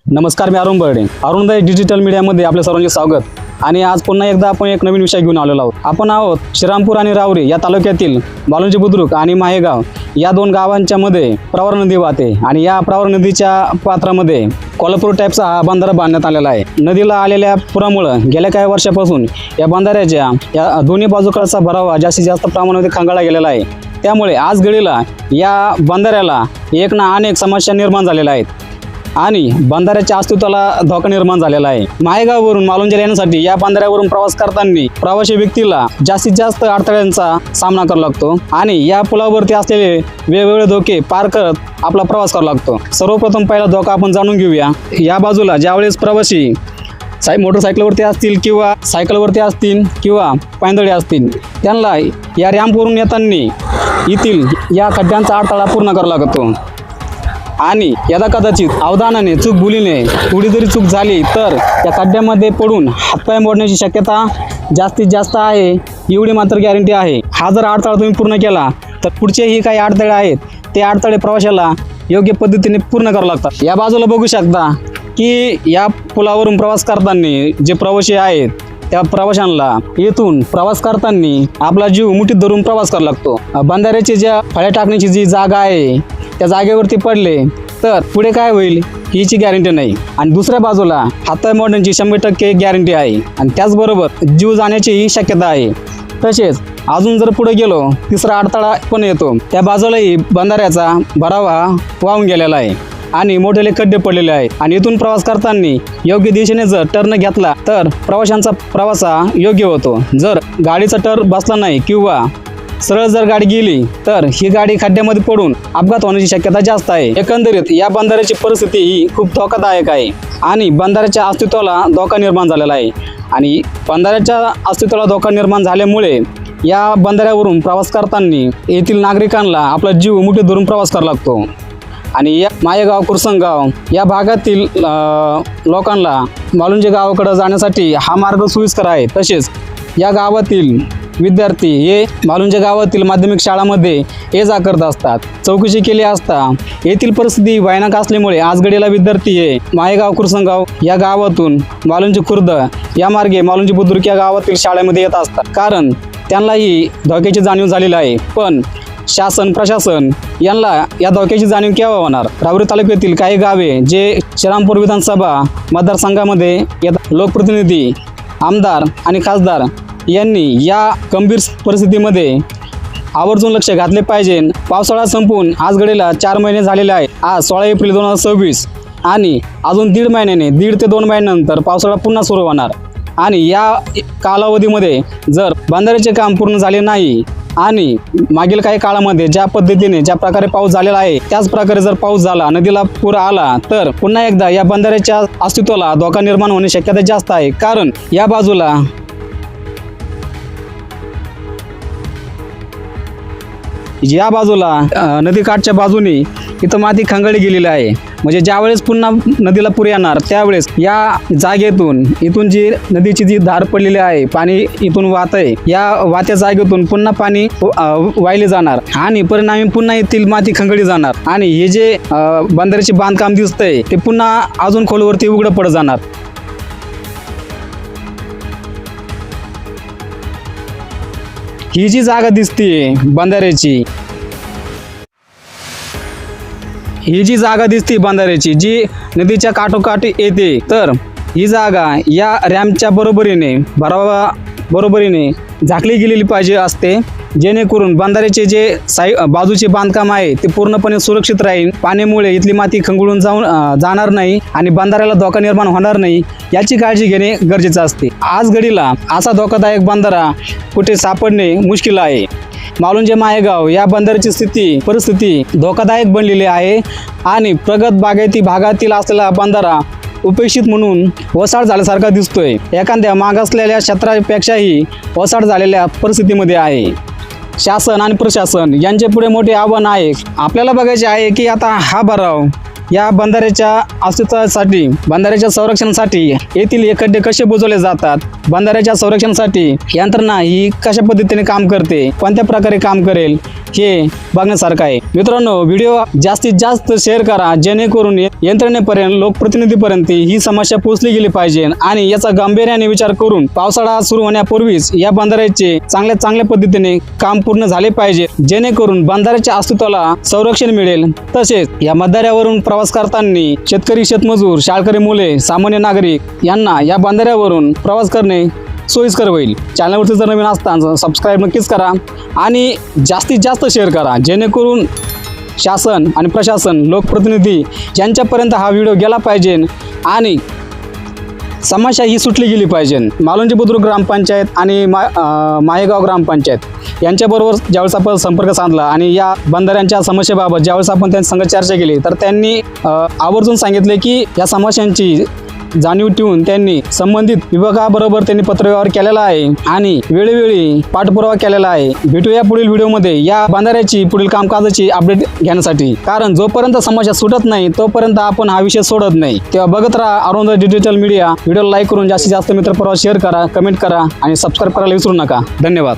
नमस्कार, मी अरुण बर्डे. अरुणदाई डिजिटल मीडियामध्ये आपल्या सर्वांचे स्वागत. आणि आज पुन्हा एकदा आपण एक नवीन विषय घेऊन आलेलो आहोत. आपण आहोत श्रीरामपूर आणि रावरी या तालुक्यातील बालुंजी बुद्रुक आणि माहेगाव या दोन गावांच्या मध्ये प्रवर नदी वाहते आणि या प्रवर नदीच्या पात्रामध्ये कोल्हापूर टाईपचा हा बंधारा बांधण्यात आलेला आहे. नदीला आलेल्या पुरामुळे गेल्या काही वर्षापासून या बंधाऱ्याच्या या दोन्ही बाजूकडचा भरावा जास्तीत जास्त प्रमाणामध्ये खंगाळला गेलेला आहे. त्यामुळे आज घडीला या बंधाऱ्याला एक ना अनेक समस्या निर्माण झालेल्या आहेत आणि बंधाऱ्याच्या अस्तित्वाला धोका निर्माण झालेला आहे. माहेगाववरून मालुंजीला येण्यासाठी या बंधाऱ्यावरून प्रवास करताना प्रवासी व्यक्तीला जास्तीत जास्त अडथळ्यांचा सामना करावा लागतो आणि या पुलावरती असलेले वेगवेगळे धोके पार करत आपला प्रवास करावा लागतो. सर्वप्रथम पहिला धोका आपण जाणून घेऊया. या बाजूला ज्यावेळेस प्रवासी मोटरसायकलवरती असतील किंवा सायकलवरती असतील किंवा पायंदळी असतील, त्यांना या रॅम्पवरून येताना येथील या खड्ड्यांचा अडथळा पूर्ण करावा लागतो आणि यदा कदाचित अवधानाने चूक बुलीने थोडी जरी चूक झाली तर या खड्ड्यामध्ये पडून हातपाय मोडण्याची शक्यता जास्तीत जास्त आहे. एवढी मात्र गॅरंटी आहे. हा जर अडथळा तुम्ही पूर्ण केला तर पुढचेही काही अडथळे आहेत ते अडथळे प्रवाशाला योग्य पद्धतीने पूर्ण करावे लागतात. या बाजूला बघू शकता की या पुलावरून प्रवास करताना जे प्रवासी आहेत त्या प्रवाशांना येथून प्रवास करताना आपला जीव मुठीत धरून प्रवास करावा लागतो. बंधाऱ्याची ज्या फळ्या टाकण्याची जी जागा आहे त्या जागेवरती पडले तर पुढे काय होईल हिची गॅरंटी नाही आणि दुसऱ्या बाजूला हातपाय मोडण्याची 100% गॅरंटी आहे आणि त्याचबरोबर जीव जाण्याचीही शक्यता आहे. तसेच अजून जर पुढे गेलो तिसरा अडथळा पण येतो. त्या बाजूलाही बंधाऱ्याचा भरावा वाहून गेलेला आहे आणि मोठे खड्डे पडलेले आहेत आणि इथून प्रवास करताना योग्य दिशेने जर टर्न घेतला तर प्रवाशांचा प्रवास योग्य होतो. जर गाडीचा टर्न बसला नाही किंवा सरळ जर गाडी गेली तर ही गाडी खड्ड्यामध्ये पडून अपघात होण्याची शक्यता जास्त आहे. एकंदरीत या बंधाऱ्याची परिस्थिती ही खूप धोकादायक आहे आणि बंधाऱ्याच्या अस्तित्वाला धोका निर्माण झालेला आहे आणि बंधाऱ्याच्या अस्तित्वाला धोका निर्माण झाल्यामुळे या बंधाऱ्यावरून प्रवास करताना येथील नागरिकांना आपला जीव मुठीत धरून प्रवास करावा लागतो आणि या माहेगाव कुरसंगाव या भागातील लोकांना मालुंजी गावाकडे जाण्यासाठी हा मार्ग सोयीस्कर आहे. तसेच या गावातील विद्यार्थी हे मालुंजी गावातील माध्यमिक शाळांमध्ये ये जा करत असतात. चौकशी केली असता येथील परिस्थिती भयानक असल्यामुळे आज घडीला विद्यार्थी हे माहेगाव कुरसंगाव या गावातून मालुंजी खुर्द या मार्गे मालुंजी बुद्रुक या गावातील शाळेमध्ये येत असतात, कारण त्यांनाही धोक्याची जाणीव झालेली आहे. पण शासन प्रशासन यांना या धोक्याची जाणीव केव्हा होणार? रावरी तालुक्यातील काही गावे जे श्रीरामपूर विधानसभा मतदारसंघामध्ये येतात, लोकप्रतिनिधी आमदार आणि खासदार यांनी या गंभीर परिस्थितीमध्ये आवर्जून लक्ष घातले पाहिजे. पावसाळा संपून आज घडीला 4 महिने झालेले आहेत. आज 16 एप्रिल 2026 आणि अजून 1.5 ते 2 महिन्यानंतर पावसाळा पुन्हा सुरू होणार आणि या कालावधीमध्ये जर बंधाऱ्याचे काम पूर्ण झाले नाही आणि मागील काही काळामध्ये ज्या पद्धतीने ज्या प्रकारे पाऊस झालेला आहे त्याच प्रकारे जर पाऊस झाला, नदीला पूर आला तर पुन्हा एकदा या बंधाऱ्याच्या अस्तित्वाला धोका निर्माण होण्याची शक्यता जास्त आहे. कारण या बाजूला नदीकाठच्या बाजूने इथं माती खंगाळली गेलेली आहे. म्हणजे ज्यावेळेस पुन्हा नदीला पूर येणार त्यावेळेस या जागेतून इथून जी नदीची जी धार पडलेली आहे, पाणी इथून वाहत आहे, या वाहत्या जागेतून पुन्हा पाणी वाहिले जाणार आणि परिणामी पुन्हा येथील माती खंगाळली जाणार आणि हे जे बंधाऱ्याचे बांधकाम दिसतंय ते पुन्हा अजून खोलवरती उघडं पडत जाणार. ही जी जागा दिसते बंधाऱ्याची, जी नदीच्या काठोकाठी येते, तर ही जागा या रॅम्पच्या बरोबरीने झाकली गेलेली पाहिजे असते, जेणेकरून बंधाऱ्याचे जे बाजूचे बांधकाम आहे ते पूर्णपणे सुरक्षित राहील. पाण्यामुळे इथली माती खंगळून जाणार नाही आणि बंधाऱ्याला धोका निर्माण होणार नाही याची काळजी घेणे गरजेचं असते. आज घडीला असा धोकादायक बंधारा कुठे सापडणे मुश्किल आहे. मालुंजी माहेगाव या बंधाऱ्याची परिस्थिती धोकादायक बनलेली आहे आणि प्रगत बागायती भागातील असलेला बंधारा उपेक्षित म्हणून वसाड झाल्यासारखा दिसतोय. एखाद्या मागासलेल्या क्षेत्रापेक्षाही वसाड झालेल्या परिस्थितीमध्ये आहे. शासन आणि प्रशासन यांचे पुढे मोठे आव्हान आहे. आपल्याला बघायचे आहे की आता हा भराव या बंधाऱ्याच्या अस्तित्वासाठी, बंधाऱ्याच्या संरक्षणासाठी येथील हे खड्डे कसे बुजवले जातात, बंधाऱ्याच्या संरक्षणासाठी यंत्रणा ही कशा पद्धतीने काम करते, कोणत्या प्रकारे काम करेल हे बघण्यासारखं आहे. मित्रांनो, व्हिडिओ जास्तीत जास्त शेअर करा जेणेकरून यंत्रणेपर्यंत, लोकप्रतिनिधीपर्यंत ही समस्या पोहोचली गेली पाहिजे आणि याचा गांभीर्याने विचार करून पावसाळा सुरू होण्यापूर्वीच या बंधाऱ्याचे चांगल्या पद्धतीने काम पूर्ण झाले पाहिजे, जेणेकरून बंधाऱ्याच्या अस्तित्वाला संरक्षण मिळेल. तसेच या बंधाऱ्यावरून प्रवास करताना शेतकरी, शेतमजूर, शाळकरी मुले, सामान्य नागरिक यांना या बंधाऱ्यावरून प्रवास करणे सोयीस्कर होईल. चॅनलवरती जर नवीन असताना सबस्क्राईब नक्कीच करा आणि जास्तीत जास्त शेअर करा, जेणेकरून शासन आणि प्रशासन, लोकप्रतिनिधी यांच्यापर्यंत हा व्हिडिओ गेला पाहिजे आणि समस्या ही सुटली गेली पाहिजे. मालोंजी बुद्रुक ग्रामपंचायत आणि माहेगाव ग्रामपंचायत यांच्याबरोबर ज्यावेळेस आपण संपर्क साधला आणि या बंधाऱ्यांच्या समस्येबाबत ज्यावेळेस आपण त्यांच्या संग चर्चा केली, तर त्यांनी आवर्जून सांगितले की या समस्यांची जाणीव ठेवून त्यांनी संबंधित विभागाबरोबर त्यांनी पत्रव्यवहार केलेला आहे आणि वेळोवेळी पाठपुरावा केलेला आहे. भेटूया पुढील व्हिडिओमध्ये या बंधाऱ्याची पुढील कामकाजाची अपडेट घेण्यासाठी, कारण जोपर्यंत समस्या सुटत नाही तोपर्यंत आपण हा विषय सोडत नाही. तेव्हा बघत राहा अरुंधती डिजिटल मीडिया. व्हिडिओला लाईक करून जास्तीत जास्त मित्रपरिवार शेअर करा, कमेंट करा आणि सबस्क्राईब करायला विसरू नका. धन्यवाद.